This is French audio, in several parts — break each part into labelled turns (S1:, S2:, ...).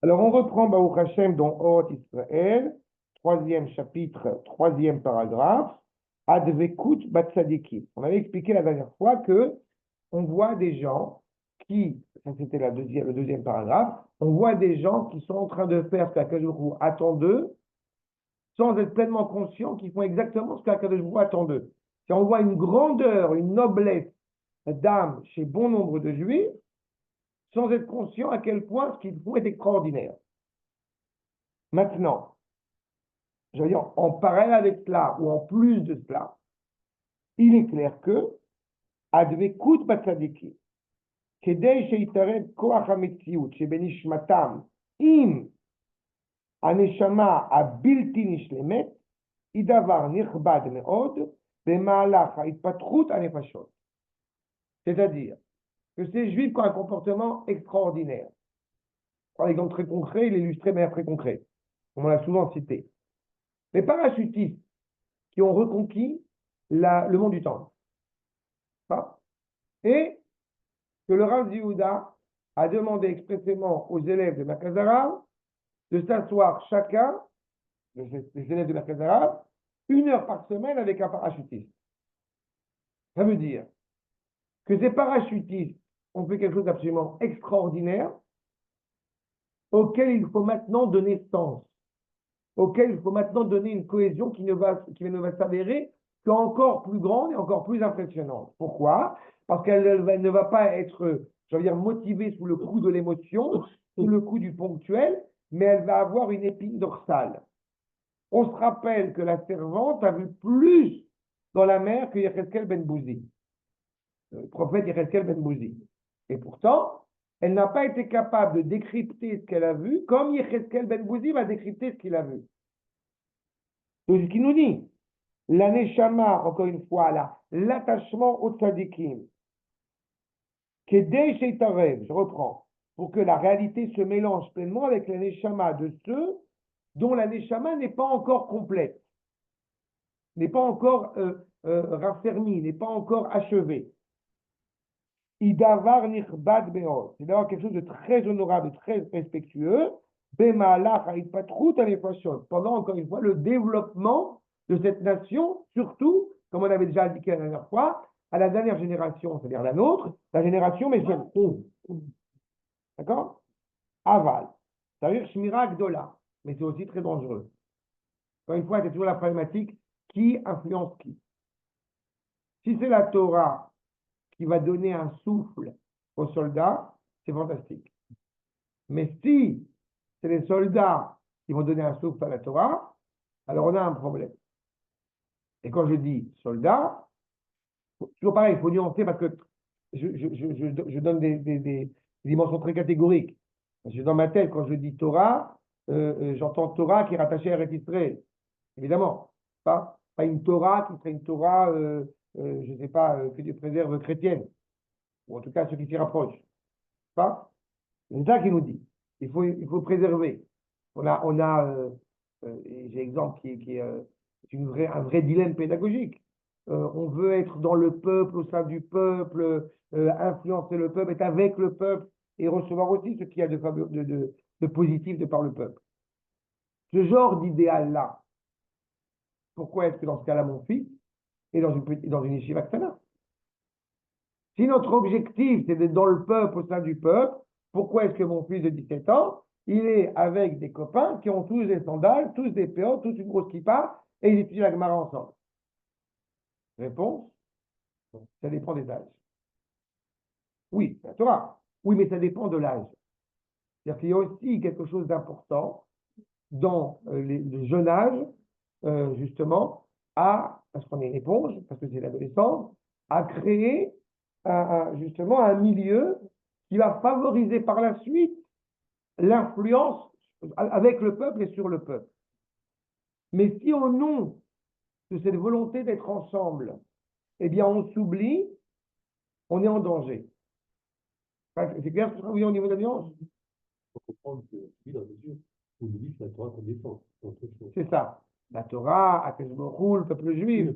S1: Alors, on reprend Baruch Hashem dans Orot Israël, troisième chapitre, troisième paragraphe, Advekut Batzadikim. On avait expliqué la dernière fois que on voit des gens qui, ça c'était le deuxième paragraphe, on voit des gens qui sont en train de faire ce qu'Akadosh Baruch Hu attend d'eux, sans être pleinement conscients qu'ils font exactement ce qu'Akadosh Baruch Hu attend d'eux. Si on voit une grandeur, une noblesse d'âme chez bon nombre de Juifs, sans être conscient à quel point ce qu'ils font est extraordinaire. Maintenant, je veux dire, en parallèle avec cela, ou en plus de cela, il est clair que, Advekut Batzadikim, Kedei Sheitared Koach HaMetziut, Shebenishmatam, Im Aneshama Abilti Nishlemet, Idavar Nirbad Meod, Bemalach HaItpatrut HaNefashot. C'est-à-dire que ces juifs ont un comportement extraordinaire. Par exemple, très concret, il est illustré de manière très concrète. On l'a souvent cité. Les parachutistes qui ont reconquis le monde du temps. Et que le Rav Yehuda a demandé expressément aux élèves de Merkaz Harav de s'asseoir chacun, les élèves de Merkaz Harav, 1 heure par semaine avec un parachutiste. Ça veut dire que ces parachutistes ont fait quelque chose d'absolument extraordinaire auquel il faut maintenant donner sens, auquel il faut maintenant donner une cohésion qui ne va s'avérer qu'encore plus grande et encore plus impressionnante. Pourquoi? Parce qu'elle ne va pas être, je veux dire, motivée sous le coup de l'émotion, sous le coup du ponctuel, mais elle va avoir une épine dorsale. On se rappelle que la servante a vu plus dans la mer que Yechezkel ben Bouzi, le prophète Yechezkel ben Bouzi. Et pourtant, elle n'a pas été capable de décrypter ce qu'elle a vu, comme Yechezkel ben Bouzi va décrypter ce qu'il a vu. C'est ce qu'il nous dit. La neshama, encore une fois, là, l'attachement au tzadikim. Kedei sheitarev, je reprends, pour que la réalité se mélange pleinement avec la neshama de ceux dont la neshama n'est pas encore complète, n'est pas encore raffermie, n'est pas encore achevée. Idavar nirbad be'od, c'est d'avoir quelque chose de très honorable, de très respectueux, be'malach ha'itpatrut ha'nefashot, pendant, encore une fois, le développement de cette nation, surtout, comme on avait déjà indiqué la dernière fois, à la dernière génération, c'est-à-dire la nôtre, la génération messianique. D'accord? Aval. C'est-à-dire Shmira Gdola. Mais c'est aussi très dangereux. Encore une fois, c'est toujours la problématique qui influence qui. Si c'est la Torah qui va donner un souffle aux soldats, c'est fantastique. Mais si c'est les soldats qui vont donner un souffle à la Torah, alors on a un problème. Et quand je dis soldats, toujours pareil, il faut nuancer parce que je donne des dimensions très catégoriques. Parce que dans ma tête, quand je dis Torah, j'entends Torah qui est rattachée à Eretz Israël. Évidemment. Pas une Torah qui serait une Torah, je ne sais pas, que Dieu préserve chrétienne. Ou en tout cas, ceux qui s'y rapprochent. Pas? C'est ça qu'il nous dit. Il faut préserver. J'ai exemple qui est un vrai dilemme pédagogique. On veut être dans le peuple, au sein du peuple, influencer le peuple, être avec le peuple et recevoir aussi ce qu'il y a de positif de par le peuple. Ce genre d'idéal-là, pourquoi est-ce que dans ce cas-là, mon fils est dans une yeshiva ktana? Si notre objectif, c'est d'être dans le peuple, au sein du peuple, pourquoi est-ce que mon fils de 17 ans, il est avec des copains qui ont tous des sandales, tous des péos, tous une grosse kippa, et ils étudient la Gemara ensemble? Réponse, ça dépend des âges. Oui, la Torah. Oui, mais ça dépend de l'âge. C'est-à-dire qu'il y a aussi quelque chose d'important dans le jeune âge, justement, parce qu'on est une éponge, parce que c'est l'adolescence, à créer justement un milieu qui va favoriser par la suite l'influence avec le peuple et sur le peuple. Mais si au nom de cette volonté d'être ensemble, eh bien on s'oublie, on est en danger. C'est clair ce que je veux dire au niveau de la nuance?
S2: Il faut comprendre que, oui, dans les yeux, on nous dit que la Torah qu'on défend.
S1: C'est ça. La Torah, Akadosh Baruch Hu, le peuple juif.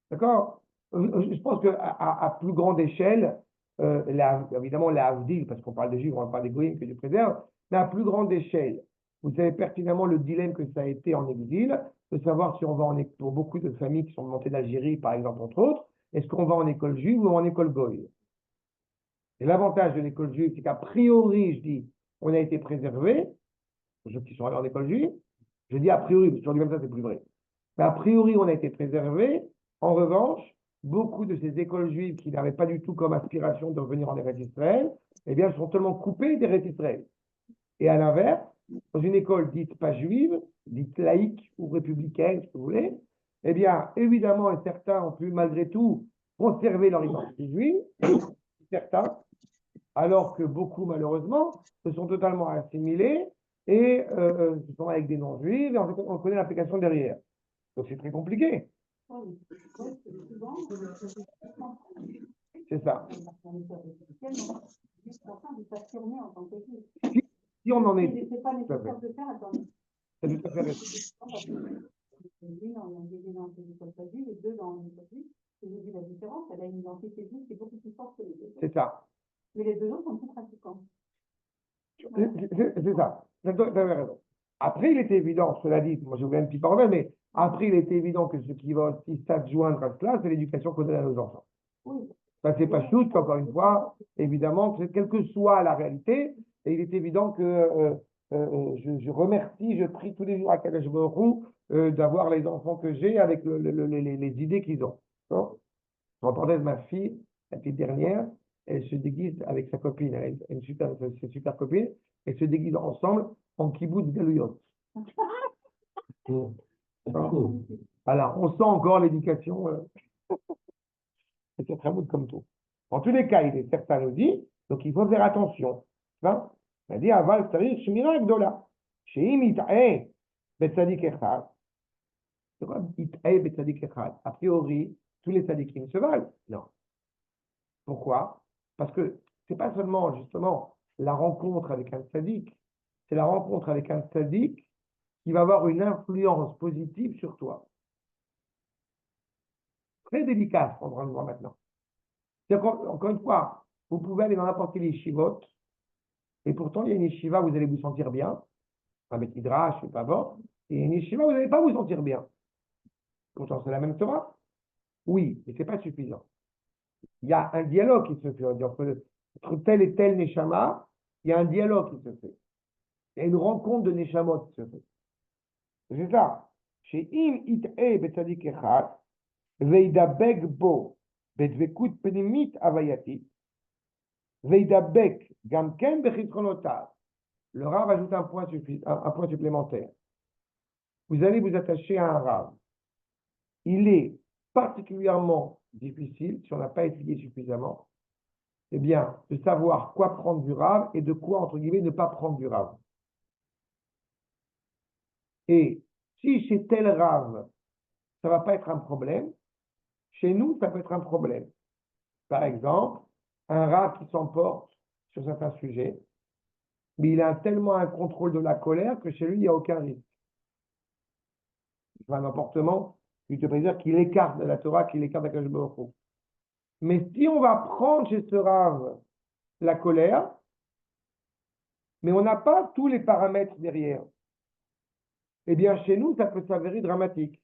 S1: D'accord? Je pense qu'à plus grande échelle, évidemment, la Havdil, parce qu'on parle des Juifs, on parle des Goïms que Dieu préserve, mais à plus grande échelle. Vous savez pertinemment le dilemme que ça a été en exil, de savoir si on va pour beaucoup de familles qui sont montées d'Algérie, par exemple, entre autres, est-ce qu'on va en école juive ou en école goï? Et l'avantage de l'école juive, c'est qu'a priori, je dis, on a été préservé, pour ceux qui sont allés en école juive, je dis a priori, parce que aujourd'hui même ça, c'est plus vrai. Mais a priori, on a été préservé. En revanche, beaucoup de ces écoles juives qui n'avaient pas du tout comme aspiration de revenir en Eretz Israël, eh bien, elles sont tellement coupées d'Eretz Israël. Et à l'inverse, dans une école dite pas juive, dite laïque ou républicaine, si vous voulez, eh bien, évidemment, certains ont pu malgré tout conserver leur identité juive, certains, alors que beaucoup, malheureusement, se sont totalement assimilés et se sont avec des non-juifs, et on connaît l'application derrière. Donc c'est très compliqué. C'est ça. Si on en est.
S3: C'est pas nécessaire de faire, attendez.
S1: C'est tout à fait raison.
S3: L'une en Algérie dans l'école juive et deux dans l'école juive. Et j'ai vu la différence, elle a une identité juive qui est beaucoup plus forte que les deux.
S1: C'est ça.
S3: Mais les deux autres sont plus pratiquants.
S1: C'est ça. Vous avez raison. Après, il était évident, cela dit, moi j'ai ouvert un petit parenthèse, mais après, il était évident que ce qui va aussi s'adjoindre à cela, c'est l'éducation qu'on donne à nos enfants.
S3: Oui.
S1: Ça, c'est pas chute, encore une fois, évidemment, quelle que soit la réalité, et il est évident que je remercie, je prie tous les jours à Kadosh Baruch Hu d'avoir les enfants que j'ai avec les idées qu'ils ont. En parenthèse, ma fille, la petite dernière, elle se déguise avec sa copine, elle a une super copine, elle se déguise ensemble en kibbutz galouyot. Voilà, on sent encore l'éducation. C'est très bon comme tout. En tous les cas, il est certain nous dit, donc il faut faire attention. Hein? Il a dit, aval, c'est-à-dire, shmira gdola. Sheim it'ae betzadik echad. C'est quoi it'ae betzadik echad? A priori, tous les tzadikim se valent. Non. Pourquoi? Parce que c'est pas seulement, justement, la rencontre avec un tzadik, c'est la rencontre avec un tzadik qui va avoir une influence positive sur toi. Très délicat à prendre en voie maintenant. Encore une fois, vous pouvez aller dans n'importe quelle yeshivot, et pourtant, il y a une yeshiva où vous allez vous sentir bien, avec Midrash, je sais pas bon, et une yeshiva où vous n'allez pas vous sentir bien. Pourtant, c'est la même Torah. Oui, mais ce n'est pas suffisant. Il y a un dialogue qui se fait entre tel et tel neshama, il y a un dialogue qui se fait. Il y a une rencontre de neshamot qui se fait. C'est ça. Chez im it'e betzadik echad, veidabek bo, bedvekut penimit avayatit, veidabek gamken bechitronotav. Le Rav ajoute un point supplémentaire. Vous allez vous attacher à un Rav. Il est particulièrement difficile, si on n'a pas étudié suffisamment, eh bien, de savoir quoi prendre du Rav et de quoi, entre guillemets, ne pas prendre du Rav. Et si chez tel Rav, ça ne va pas être un problème, chez nous, ça peut être un problème. Par exemple, un Rav qui s'emporte sur certains sujets, mais il a tellement un contrôle de la colère que chez lui, il n'y a aucun risque. C'est un emportement qui te préserve, qu'il écarte de la Torah, qu'il écarte de la Kadosh Baruch Hu. Mais si on va prendre chez ce Rav la colère, mais on n'a pas tous les paramètres derrière, eh bien chez nous, ça peut s'avérer dramatique.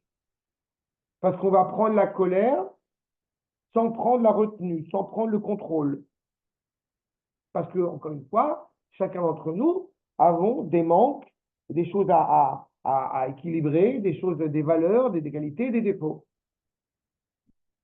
S1: Parce qu'on va prendre la colère sans prendre la retenue, sans prendre le contrôle. Parce que, encore une fois, chacun d'entre nous avons des manques, des choses à équilibrer, des choses, des valeurs, des qualités, des défauts.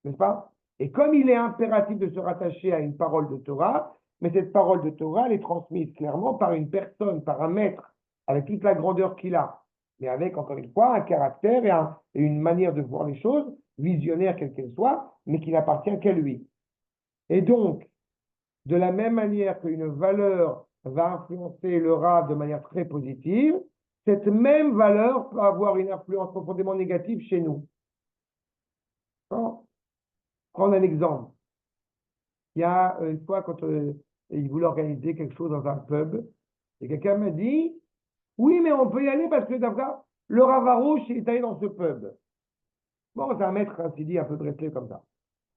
S1: N'est-ce pas? Et comme il est impératif de se rattacher à une parole de Torah, mais cette parole de Torah, elle est transmise clairement par une personne, par un maître, avec toute la grandeur qu'il a, mais avec, encore une fois, un caractère et une manière de voir les choses, visionnaire quelle qu'elle soit, mais qui n'appartient qu'à lui. Et donc, de la même manière qu'une valeur va influencer le Rav de manière très positive, cette même valeur peut avoir une influence profondément négative chez nous. Prendre un exemple. Il y a une fois, quand il voulait organiser quelque chose dans un pub, et quelqu'un m'a dit, oui, mais on peut y aller parce que d'abord, le Rav Arouche est allé dans ce pub. Bon, c'est un maître, ainsi dit, un peu dressé comme ça.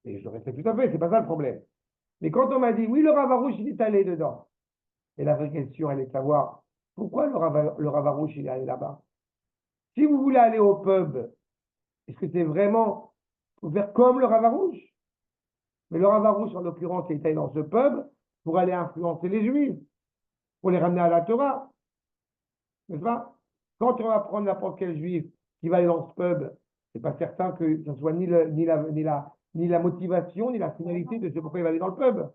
S1: Et je le respecte tout à fait, c'est pas ça le problème. Mais quand on m'a dit, oui, le Rav Arouche, il est allé dedans. Et la vraie question, elle est de savoir, pourquoi le Rav Arouche, il est allé là-bas? Si vous voulez aller au pub, est-ce que c'est vraiment pour faire comme le Rav Arouche? Mais le Rav Arouche, en l'occurrence, il est allé dans ce pub pour aller influencer les Juifs, pour les ramener à la Torah. N'est-ce pas? Quand on va prendre n'importe quel Juif qui va aller dans ce pub, c'est pas certain que ce soit ni la motivation, ni la finalité de ce pourquoi il va aller dans le pub.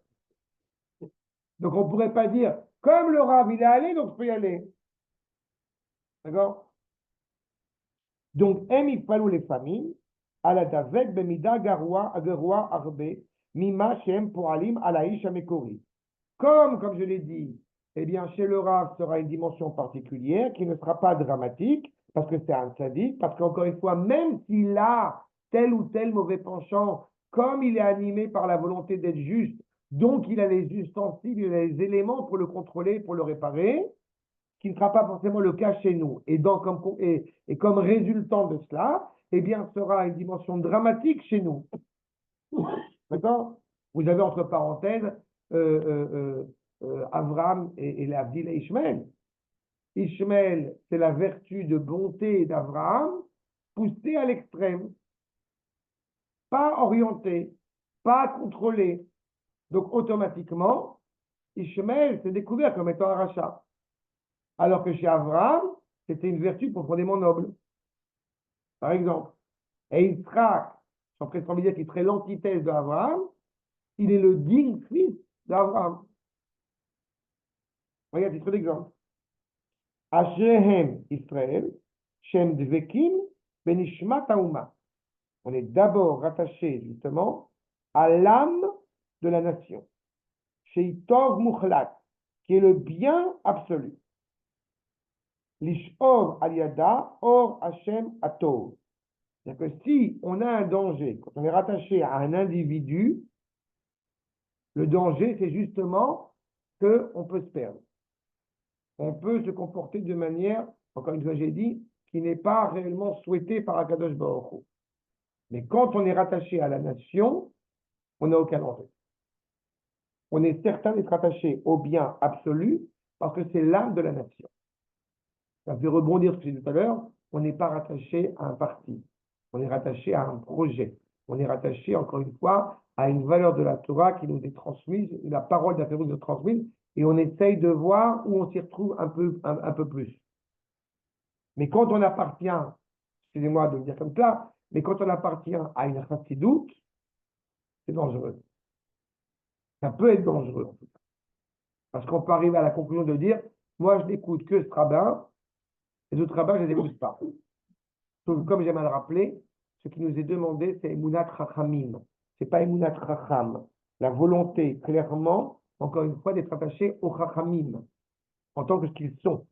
S1: Donc on ne pourrait pas dire, comme le Rav, il est allé, donc je peux y aller. D'accord? Donc, il fallu les familles, à la davek bemida garwa arbe, mima shem poalim alaïsh amekori. Comme je l'ai dit, eh bien, chez le Rav sera une dimension particulière qui ne sera pas dramatique, parce que c'est un sadique, parce qu'encore une fois, même s'il a tel ou tel mauvais penchant, comme il est animé par la volonté d'être juste, donc il a les ustensiles, il a les éléments pour le contrôler, pour le réparer, qui ne sera pas forcément le cas chez nous. Et comme résultant de cela, eh bien, sera une dimension dramatique chez nous. D'accord? Vous avez entre parenthèses Abraham et l'Avdil et Ishmaël. Ishmaël, c'est la vertu de bonté d'Abraham poussée à l'extrême, pas orientée, pas contrôlée. Donc automatiquement, Ishmaël s'est découvert comme étant un rachat. Alors que chez Abraham, c'était une vertu profondément noble. Par exemple. Et Yitzhak, son presque dire qu'il serait l'antithèse d'Abraham, il est le digne fils d'Abraham. Regarde, titre d'exemple. Ashehem Israël, Shem Dvekim, Benishmat Haouma. On est d'abord rattaché justement à l'âme de la nation. Sheitov Mukhlat, qui est le bien absolu. Lishor Aliada, Or Hashem Atov. C'est-à-dire que si on a un danger, quand on est rattaché à un individu, le danger, c'est justement qu'on peut se perdre. On peut se comporter de manière, encore une fois, j'ai dit, qui n'est pas réellement souhaitée par Akadosh Baruch Hu. Mais quand on est rattaché à la nation, on n'a aucun danger. On est certain d'être rattaché au bien absolu parce que c'est l'âme de la nation. Ça fait rebondir ce que j'ai dit tout à l'heure, on n'est pas rattaché à un parti. On est rattaché à un projet. On est rattaché, encore une fois, à une valeur de la Torah qui nous est transmise, la parole de la Torah nous est transmise, et on essaye de voir où on s'y retrouve un peu plus. Mais quand on appartient, excusez-moi de le dire comme ça, mais quand on appartient à une chassidoute, c'est dangereux. Ça peut être dangereux, en tout cas. Parce qu'on peut arriver à la conclusion de dire, moi je n'écoute que ce rabbin, les autres rabbins, je ne les écoute pas. Donc, comme j'aime à le rappeler, ce qui nous est demandé, c'est Emunat Chachamim. Ce n'est pas Emunat Chacham. La volonté, clairement, encore une fois, d'être attaché au Chachamim, en tant que ce qu'ils sont.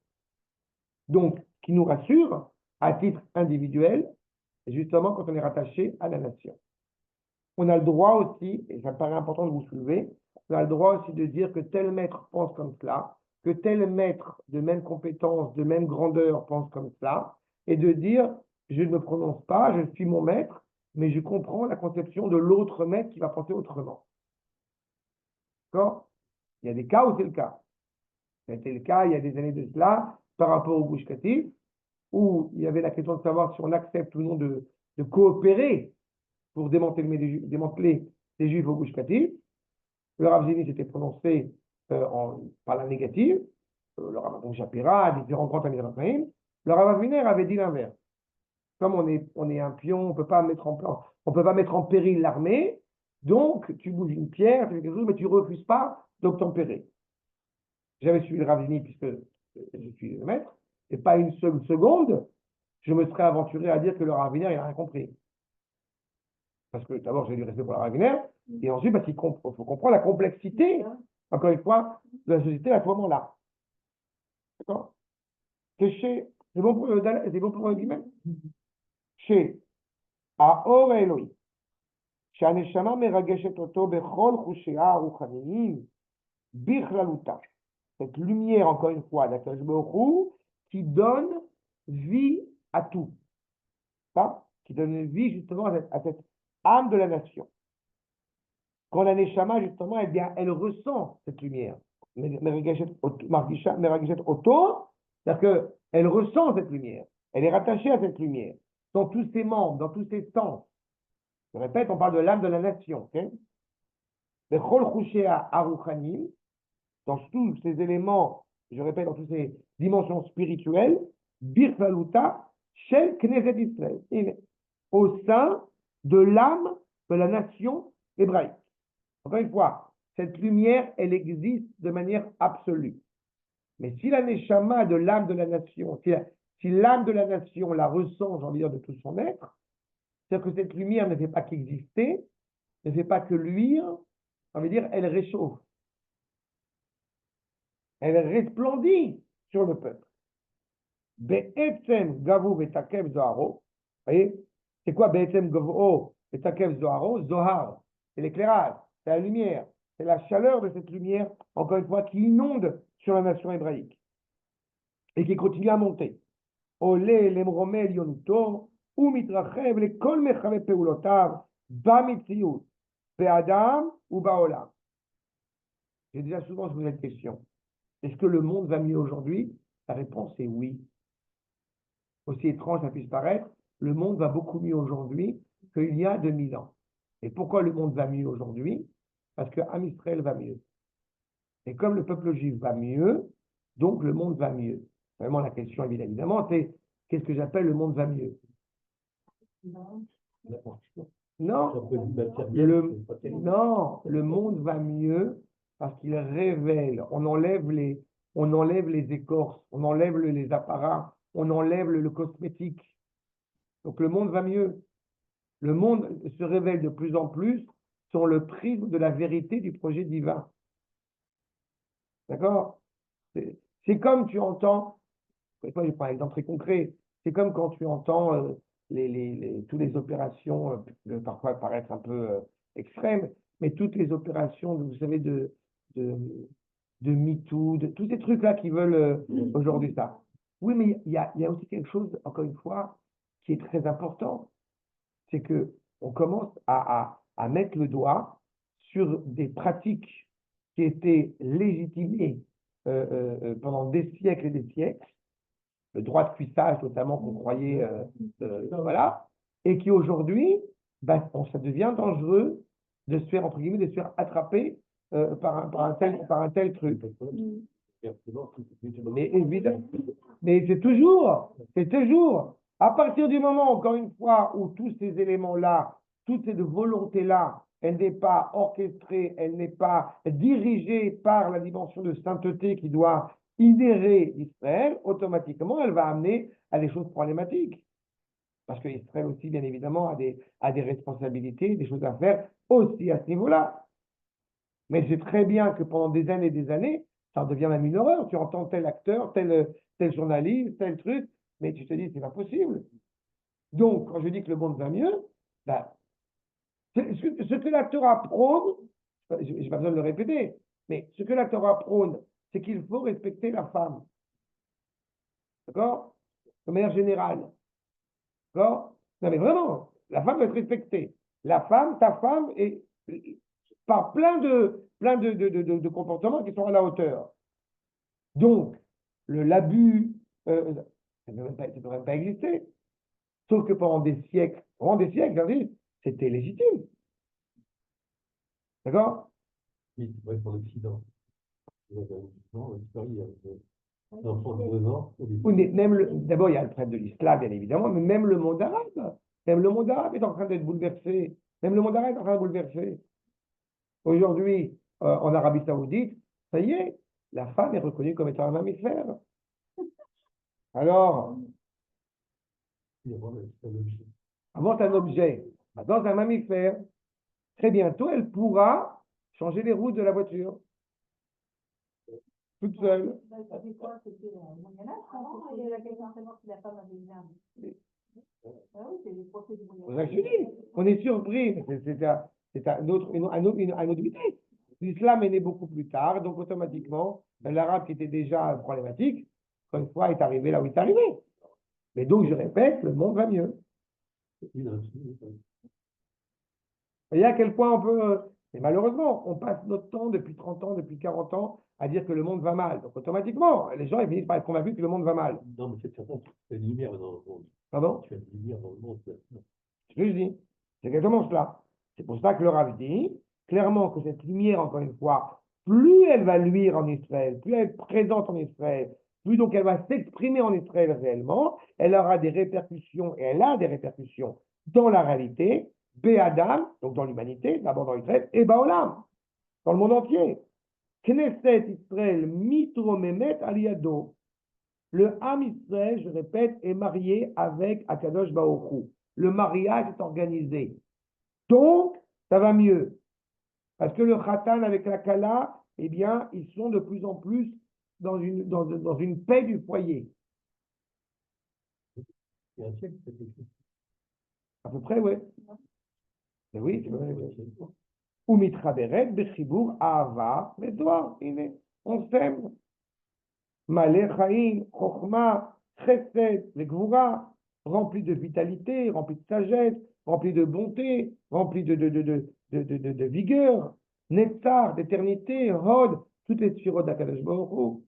S1: Donc, qui nous rassure, à titre individuel, c'est justement quand on est rattaché à la nation. On a le droit aussi, et ça me paraît important de vous soulever, on a le droit aussi de dire que tel maître pense comme cela, que tel maître de même compétence, de même grandeur pense comme cela, et de dire, je ne me prononce pas, je suis mon maître, mais je comprends la conception de l'autre maître qui va penser autrement. D'accord? Il y a des cas où c'est le cas. Ça a été le cas il y a des années de cela, par rapport au Gush Katif, où il y avait la question de savoir si on accepte ou non de coopérer pour démanteler les Juifs au Gush Katif. Le Rav Zini s'était prononcé par la négative, le Rav Shapira, différents grands amis de Raphaël. Le Rav Aviner avait dit l'inverse. Comme on est un pion, on peut pas mettre en péril l'armée, donc tu bouges une pierre, tu fais quelque chose, mais tu refuses pas d'obtempérer. J'avais suivi le Rav Zini puisque je suis le maître, et pas une seule seconde, je me serais aventuré à dire que le Rav Aviner, il n'a rien compris. Parce que d'abord, j'ai du respect pour la Wagner, et ensuite, parce qu'il faut comprendre la complexité, encore une fois, de la société à ce moment-là. D'accord? C'est bon pour le guillemets? Chez Aor Elohim, שהנשמה מרגשת אותו בכל חושיה הרוחניים בכללותה. Cette lumière, encore une fois, d'Akadosh Baruch Hu, qui donne vie à tout. Ça, qui donne vie justement à cette âme de la nation. Quand la Neshama, justement, elle ressent cette lumière. Merageshet Oto, c'est-à-dire qu'elle ressent cette lumière. Elle est rattachée à cette lumière. Dans tous ses membres, dans tous ses sens. Je répète, on parle de l'âme de la nation. Okay? Dans tous ces éléments, je répète, dans toutes ces dimensions spirituelles, Birfaluta, Shel Knesset Israël, au sein de l'âme de la nation hébraïque. Encore une fois, cette lumière, elle existe de manière absolue. Mais si la Neshama de l'âme de la nation, si l'âme de la nation la ressent, j'ai envie de dire, de tout son être, c'est-à-dire que cette lumière ne fait pas qu'exister, ne fait pas que luire, on veut dire, elle réchauffe. Elle resplendit sur le peuple. Be'etzem gavu vetakev zoharo. Vous voyez, c'est quoi Be'etzem gavu vetakev zoharo? Zohar, c'est l'éclairage, c'est la lumière, c'est la chaleur de cette lumière, encore une fois, qui inonde sur la nation hébraïque et qui continue à monter. Olé lemromel yonuto, ou mitrachev le kol mechave peulotav, bamitsiut, be'adam ou ba'olam. J'ai déjà souvent posé cette question. Est-ce que le monde va mieux aujourd'hui? La réponse est oui. Aussi étrange ça puisse paraître, le monde va beaucoup mieux aujourd'hui qu'il y a 2000 ans. Et pourquoi le monde va mieux aujourd'hui? Parce que Am Israël va mieux. Et comme le peuple juif va mieux, donc le monde va mieux. Vraiment, la question, évidemment, c'est qu'est-ce que j'appelle le monde va mieux? Non, le monde va mieux parce qu'il révèle, on enlève les écorces, on enlève les apparats, on enlève le cosmétique. Donc le monde va mieux. Le monde se révèle de plus en plus sur le prisme de la vérité du projet divin. D'accord? C'est comme tu entends, je prends un exemple très concret, c'est comme quand tu entends toutes les opérations, parfois paraître un peu extrêmes, mais toutes les opérations, vous savez, de MeToo, de tous ces trucs-là qui veulent aujourd'hui ça. Oui, mais il y a aussi quelque chose, encore une fois, qui est très important, c'est que on commence à mettre le doigt sur des pratiques qui étaient légitimées pendant des siècles et des siècles, le droit de cuissage notamment qu'on croyait, voilà, et qui aujourd'hui, ça devient dangereux de se faire, entre guillemets, de se faire attraper par un tel truc. Mais évidemment, mais c'est toujours, à partir du moment, encore une fois, où tous ces éléments-là, toute cette volonté-là, elle n'est pas orchestrée, elle n'est pas dirigée par la dimension de sainteté qui doit inhérer Israël, automatiquement, elle va amener à des choses problématiques. Parce que Israël aussi, bien évidemment, a des responsabilités, des choses à faire aussi à ce niveau-là. Mais c'est très bien que pendant des années, ça devient même une horreur. Tu entends tel acteur, tel journaliste, tel truc, mais tu te dis, c'est pas possible. Donc, quand je dis que le monde va mieux, ce que la Torah prône, je n'ai pas besoin de le répéter, mais ce que la Torah prône, c'est qu'il faut respecter la femme. D'accord? De manière générale. D'accord? Non, mais vraiment, la femme doit être respectée. La femme, ta femme, et par plein de comportements qui sont à la hauteur. Donc, l'abus, ça ne peut même pas exister. Sauf que pendant des siècles, c'était légitime. D'accord?
S2: Oui, c'est vrai pour l'Occident. L'enfant de 2 ans.
S1: Oui, mais même d'abord, il y a le problème de l'islam, bien évidemment, mais même le monde arabe. Même le monde arabe est en train d'être bouleversé. Même le monde arabe est en train de bouleverser. Aujourd'hui, en Arabie Saoudite, ça y est, la femme est reconnue comme étant un mammifère. Alors, avant c'est un objet, maintenant c'est un mammifère. Très bientôt, elle pourra changer les roues de la voiture. Toute seule.
S3: C'est quoi? C'était le Moyen-Âge, avant, il y a la question si la femme avait une arme. Ah oui, c'est les procès du Moyen-Âge.
S1: On est surpris, c'est un autre vitesse. L'islam est né beaucoup plus tard, donc automatiquement, l'arabe qui était déjà problématique, encore une fois, est arrivé là où il est arrivé. Mais donc, je répète, le monde va mieux. Vous voyez à quel point on peut Mais malheureusement, on passe notre temps depuis 30 ans, depuis 40 ans, à dire que le monde va mal. Donc automatiquement, les gens ils finissent par être convaincus que le monde va mal.
S2: Non, mais c'est certain, tu fais une lumière dans le monde.
S1: Pardon?
S2: Tu fais une lumière dans le monde. Non.
S1: C'est ce que je dis. C'est exactement cela. C'est pour ça que le Rav dit clairement que cette lumière, encore une fois, plus elle va luire en Israël, plus elle est présente en Israël, plus donc elle va s'exprimer en Israël réellement, elle aura des répercussions, et elle a des répercussions dans la réalité, Béadam, donc dans l'humanité, d'abord dans Israël, et Baolam, dans le monde entier. Knesset Israël mitromemet aliyado. Le Ham Israël, je répète, est marié avec Akadosh Baruch Hu. Le mariage est organisé. Donc, ça va mieux. Parce que le Khatan avec la Kala, eh bien, ils sont de plus en plus dans une paix du foyer.
S2: Il y a un siècle, c'est quelque chose.
S1: À peu près, oui. Oui, c'est vrai. Ou mitraberet, bechibour, ahava, medoar. On s'aime. Malé chaim, chokhma, chesed, le gvura, rempli de vitalité, rempli de sagesse, rempli de bonté, rempli de vigueur, netzar, d'éternité, hod, toutes les sphirotes d'Akadosh Baruch Hu.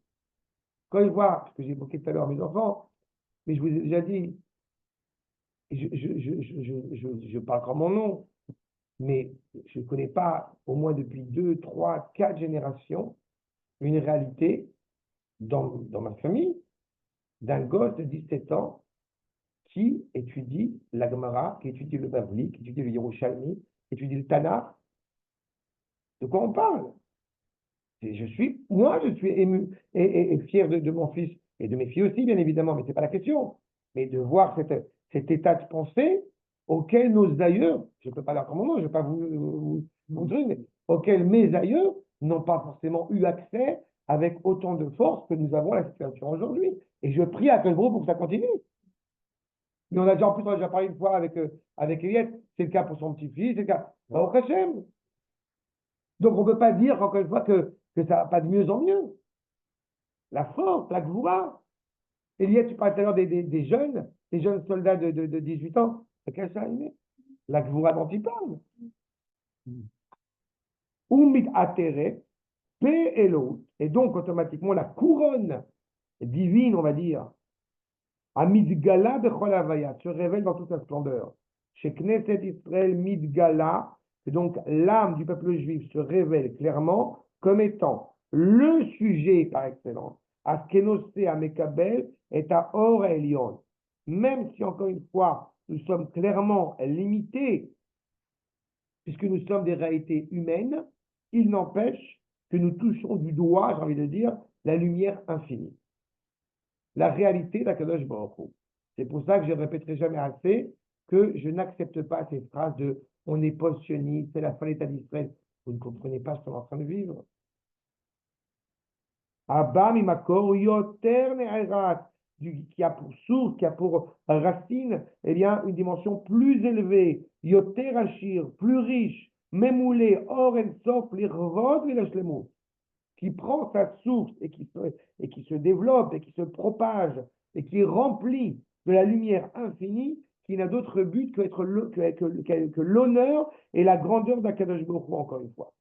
S1: Quand ils voient, ce que j'ai évoqué tout à l'heure mes enfants, mais je vous ai déjà dit, je parle comme mon nom, mais je ne connais pas, au moins depuis 2, 3, 4 générations, une réalité dans ma famille d'un gosse de 17 ans qui étudie la Gemara, qui étudie le Bavli, qui étudie le Yerushalmi, qui étudie le Tanakh. De quoi on parle? Moi, je suis ému et fier de mon fils et de mes filles aussi, bien évidemment, mais ce n'est pas la question. Mais de voir cet état de pensée auquel nos aïeux, je ne peux pas leur dire mon nom, je ne vais pas vous dire, mais auquel mes aïeux n'ont pas forcément eu accès avec autant de force que nous avons la situation aujourd'hui. Et je prie à Pelbro pour que ça continue. Mais en plus, on a déjà parlé une fois avec Eliette, c'est le cas pour son petit-fils, c'est le cas au Hachem. Donc, on ne peut pas dire, encore une fois, que ça va pas de mieux en mieux. La force, la gvoura. Eliette, tu parlais tout à l'heure des jeunes soldats de 18 ans. C'est quel ça, la gvoura dont il parle. Umit ateret, pe elo. Et donc, automatiquement, la couronne divine, on va dire, à Midgala bechol havaya, se révèle dans toute sa splendeur. Chez Knesset Israël Midgala, et donc l'âme du peuple juif se révèle clairement comme étant le sujet par excellence. Askenosé à Mekabel est à Or Elion. Même si, encore une fois, nous sommes clairement limités, puisque nous sommes des réalités humaines, il n'empêche que nous touchons du doigt, j'ai envie de dire, la lumière infinie. La réalité d'Akadosh Baruch Hu. C'est pour ça que je ne répéterai jamais assez que je n'accepte pas ces phrases de on est post-sioniste, c'est la fin de l'État d'Israël. Vous ne comprenez pas ce qu'on est en train de vivre. Abba mimakor yoter ne'erat, qui a pour source, qui a pour racine, eh bien, une dimension plus élevée, yoter ashir, plus riche, memoulé, or en sof, l'irvod et l'ashlemut, qui prend sa source et qui se développe et qui se propage et qui est rempli de la lumière infinie, qui n'a d'autre but que l'honneur et la grandeur d'Akadosh Baruch Hu, encore une fois.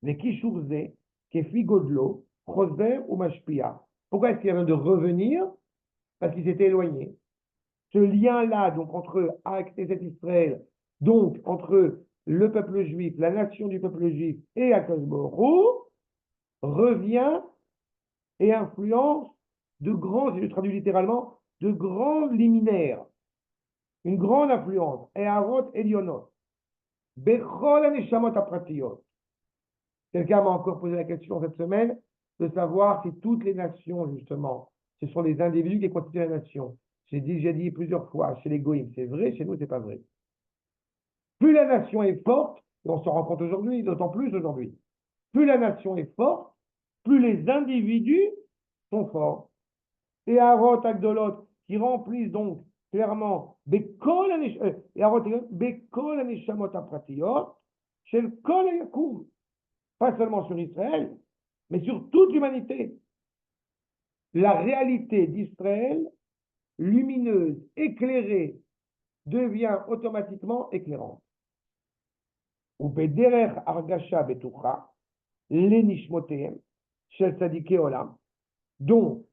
S1: Les Kishurze, Kefi Godlo, Choser ou Mashpia. Pourquoi est-ce qu'il y a besoin de revenir? Parce qu'il s'était éloigné. Ce lien-là, donc, entre Knesset Israël, donc, entre le peuple juif, la nation du peuple juif et Akadosh Baruch Hu, revient et influence de grands, si je traduis littéralement, de grands liminaires. Une grande influence. Eharot Elionot. Bechol Aneshamot Apratiyot. Quelqu'un m'a encore posé la question cette semaine de savoir si toutes les nations, justement, ce sont les individus qui constituent la nation. J'ai dit plusieurs fois, chez les Goïms, c'est vrai, chez nous, c'est pas vrai. Plus la nation est forte, et on s'en rend compte aujourd'hui, d'autant plus aujourd'hui, plus la nation est forte, plus les individus sont forts. Et Harot Agdolot, qui remplissent donc clairement Bekol Aneshamot Apratiyot, chez le Kol Yakum, pas seulement sur Israël, mais sur toute l'humanité. La réalité d'Israël, lumineuse, éclairée, devient automatiquement éclairante. ou bederech argasha betucha, les nishmotehem, shel tzadikei olam, dont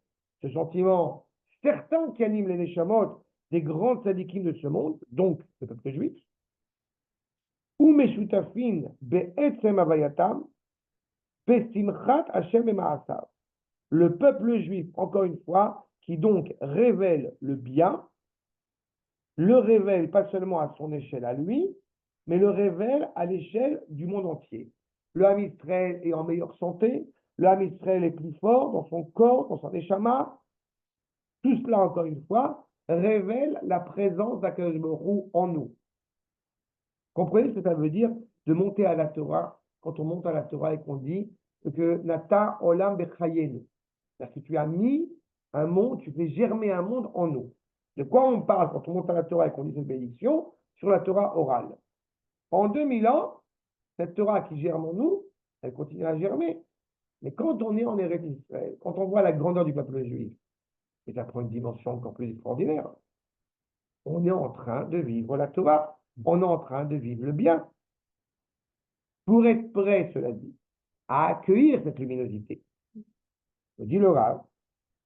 S1: ce sentiment certain qui anime les neshamot des grands tzadikim de ce monde, donc le peuple juif, ou meshutafin be'etzem avayatam, besimchat Hashem et ma'asav. Le peuple juif, encore une fois, qui donc révèle le bien, le révèle pas seulement à son échelle à lui, mais le révèle à l'échelle du monde entier. Le Ham Israël est en meilleure santé, le Ham Israël est plus fort dans son corps, dans son neshama. Tout cela, encore une fois, révèle la présence d'Akadosh Baruch Hu en nous. Comprenez ce que ça veut dire de monter à la Torah, quand on monte à la Torah et qu'on dit que Nata Olam Bechayenu. C'est-à-dire que tu as mis un monde, tu fais germer un monde en nous. De quoi on parle quand on monte à la Torah et qu'on dit cette bénédiction? Sur la Torah orale. En 2000 ans, cette Torah qui germe en nous, elle continue à germer. Mais quand on est en Eretz Israël, quand on voit la grandeur du peuple juif, et ça prend une dimension encore plus extraordinaire, on est en train de vivre la Torah, on est en train de vivre le bien. Pour être prêt, cela dit, à accueillir cette luminosité, me dit le Rav,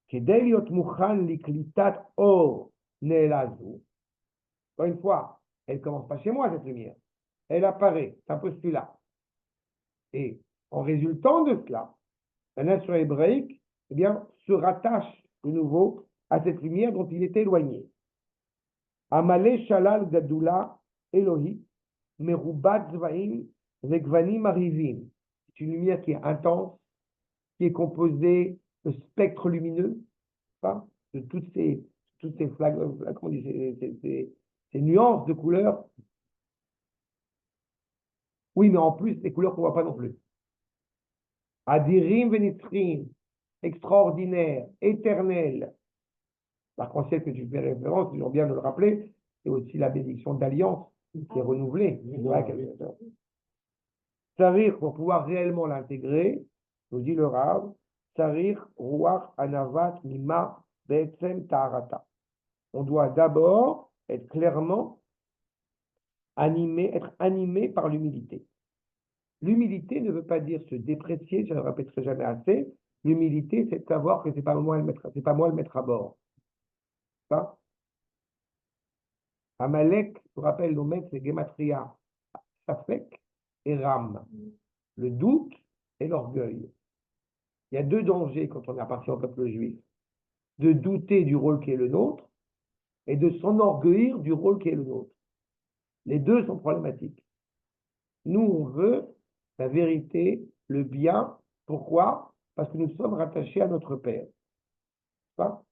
S1: כדי להיות מוכן לקליטת אור נעלה זו, encore une fois, elle ne commence pas chez moi cette lumière, elle apparaît, c'est un postulat. Et en résultant de cela, la nation hébraïque, eh bien, se rattache de nouveau à cette lumière dont il était éloigné. Amalé Shalal Gadula Elohi, Merubat Zvaim, Vegvanim Arivim. C'est une lumière qui est intense, qui est composée de spectres lumineux, de toutes ces ces nuances de couleurs. Oui, mais en plus, des couleurs qu'on ne voit pas non plus. Adirim Venitrim, extraordinaire, éternel. Par concept que tu fais référence, c'est toujours bien de le rappeler, c'est aussi la bénédiction d'alliance qui est renouvelée. Sarir, pour pouvoir réellement l'intégrer, nous dit le Rav, Sarir, Ruach, Anavat, Mima, Be'etzem, Taharata. On doit d'abord être clairement être animé par l'humilité. L'humilité ne veut pas dire se déprécier, je ne le répéterai jamais assez. L'humilité, c'est de savoir que ce n'est pas moi le mettre à bord. Ça. Amalek, je vous rappelle, nos maîtres, c'est Gematria, Safek et Ram. Le doute et l'orgueil. Il y a deux dangers quand on appartient au peuple juif. De douter du rôle qui est le nôtre et de s'enorgueillir du rôle qui est le nôtre. Les deux sont problématiques. Nous, on veut la vérité, le bien. Pourquoi? Parce que nous sommes rattachés à notre Père. Pas?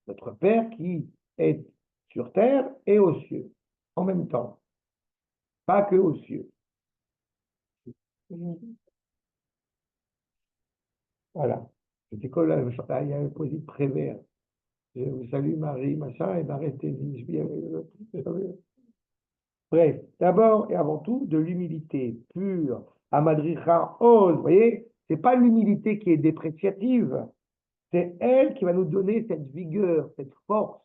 S1: Notre Père qui est sur terre et aux cieux, en même temps. Pas que aux cieux. Voilà. C'était comme là, il y a un poésie de Prévert. Je vous salue Marie, machin, et d'arrêter. Bref, d'abord et avant tout, de l'humilité pure. Amadricha ose, vous voyez, c'est pas l'humilité qui est dépréciative, c'est elle qui va nous donner cette vigueur, cette force.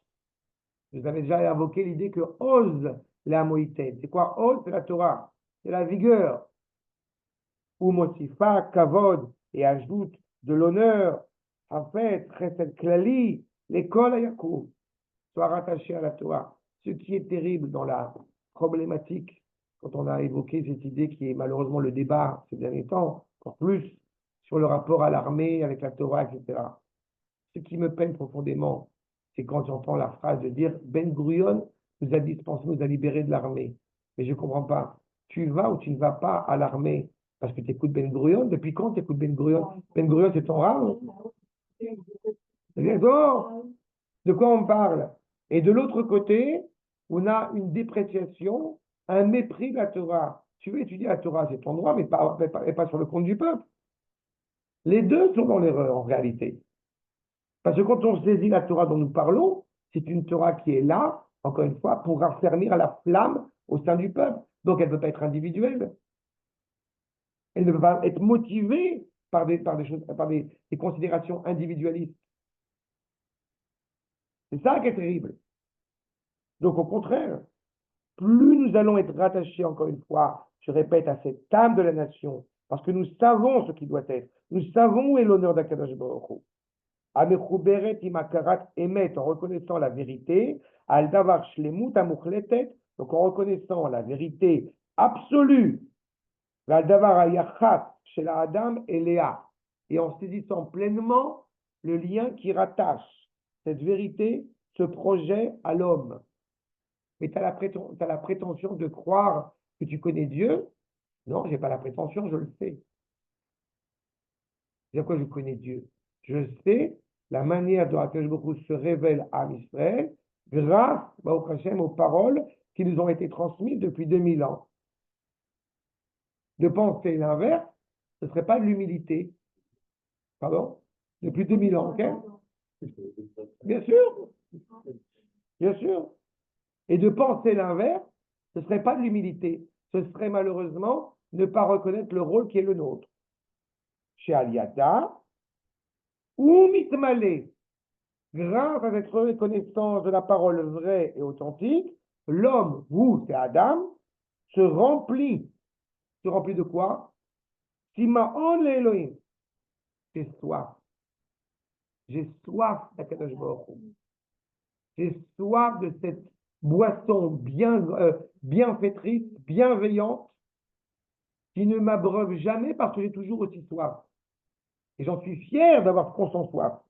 S1: Vous avez déjà invoqué l'idée que ose la moïté. C'est quoi ose? C'est la Torah, c'est la vigueur. Ou mosifa, kavod, et ajoute de l'honneur, hafet, chesed klali, l'école à Yakoub, soit rattaché à la Torah. Ce qui est terrible dans la problématique, quand on a évoqué cette idée qui est malheureusement le débat ces derniers temps, encore plus sur le rapport à l'armée, avec la Torah, etc. Ce qui me peine profondément, c'est quand j'entends la phrase de dire Ben Gurion nous a dispensé, nous a libérés de l'armée. Mais je ne comprends pas. Tu vas ou tu ne vas pas à l'armée parce que tu écoutes Ben Gurion? Depuis quand tu écoutes Ben Gurion? Ben Gurion, c'est ton rave? De quoi on parle? Et de l'autre côté, on a une dépréciation, un mépris de la Torah. Tu veux étudier la Torah, c'est ton droit, mais pas sur le compte du peuple. Les deux sont dans l'erreur en réalité. Parce que quand on saisit la Torah dont nous parlons, c'est une Torah qui est là, encore une fois, pour raffermir la flamme au sein du peuple. Donc elle ne peut pas être individuelle. Elle ne peut pas être motivée par des considérations individualistes. C'est ça qui est terrible. Donc au contraire, plus nous allons être rattachés, encore une fois, je répète, à cette âme de la nation, parce que nous savons ce qui doit être. Nous savons où est l'honneur d'Akadosh Baruch Hu. Amechuberet imakarat emet, en reconnaissant la vérité, al davar shlemut amuchletet, donc en reconnaissant la vérité absolue, la davar ayachat chez la Adam et Léa, et en saisissant pleinement le lien qui rattache cette vérité, ce projet à l'homme. Mais tu as la prétention de croire que tu connais Dieu. Non, je n'ai pas la prétention, je le sais. C'est quoi je connais Dieu? Je sais la manière dont Akadosh Baruch Hu se révèle à Israël grâce, Baruch Hashem, aux paroles qui nous ont été transmises depuis 2000 ans. De penser l'inverse, ce ne serait pas de l'humilité. Pardon? Depuis 2000 ans, ok? Bien sûr, bien sûr. Et de penser l'inverse, ce ne serait pas de l'humilité. Ce serait malheureusement ne pas reconnaître le rôle qui est le nôtre. Chez Aliata, ou mitmalé, grâce à cette reconnaissance de la parole vraie et authentique, l'homme, vous, c'est Adam, se remplit. Se remplit de quoi? Sima'on l'Elohim. J'ai soif. J'ai soif d'Akadosh Baruch Hu. J'ai soif de cette boisson bienfaitrice, bienveillante, qui ne m'abreuve jamais parce que j'ai toujours aussi soif. Et j'en suis fier d'avoir conscience soif.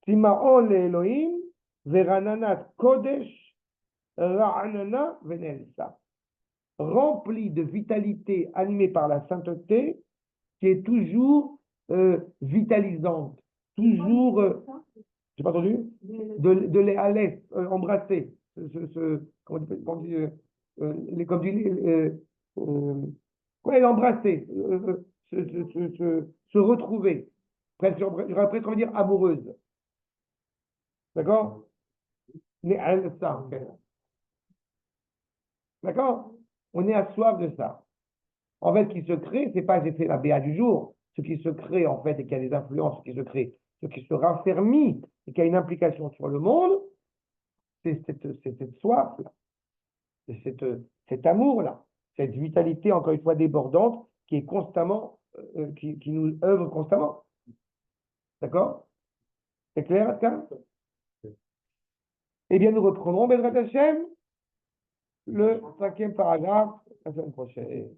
S1: Sima'on l'Elohim, verananat kodesh, ra'anana venelsa. Rempli de vitalité, animé par la sainteté, qui est toujours vitalisante, toujours, j'ai pas entendu, de les à l'aise, embrasser, comment on dit, comme dit, ouais, embrasser, se retrouver, presque, j'aurais presque envie de dire amoureuse, d'accord? Mais ça, d'accord? On est à soif de ça. En fait, ce qui se crée, c'est pas j'ai fait la BA du jour. Ce qui se crée, en fait, et qui a des influences, ce qui se crée, ce qui se raffermit et qui a une implication sur le monde, c'est cette soif-là, c'est cet amour-là, cette vitalité, encore une fois, débordante, qui est constamment, qui nous œuvre constamment. D'accord? C'est clair, Askan? Eh bien, nous reprenons, Bezrat Hashem, le 5e paragraphe, la semaine prochaine.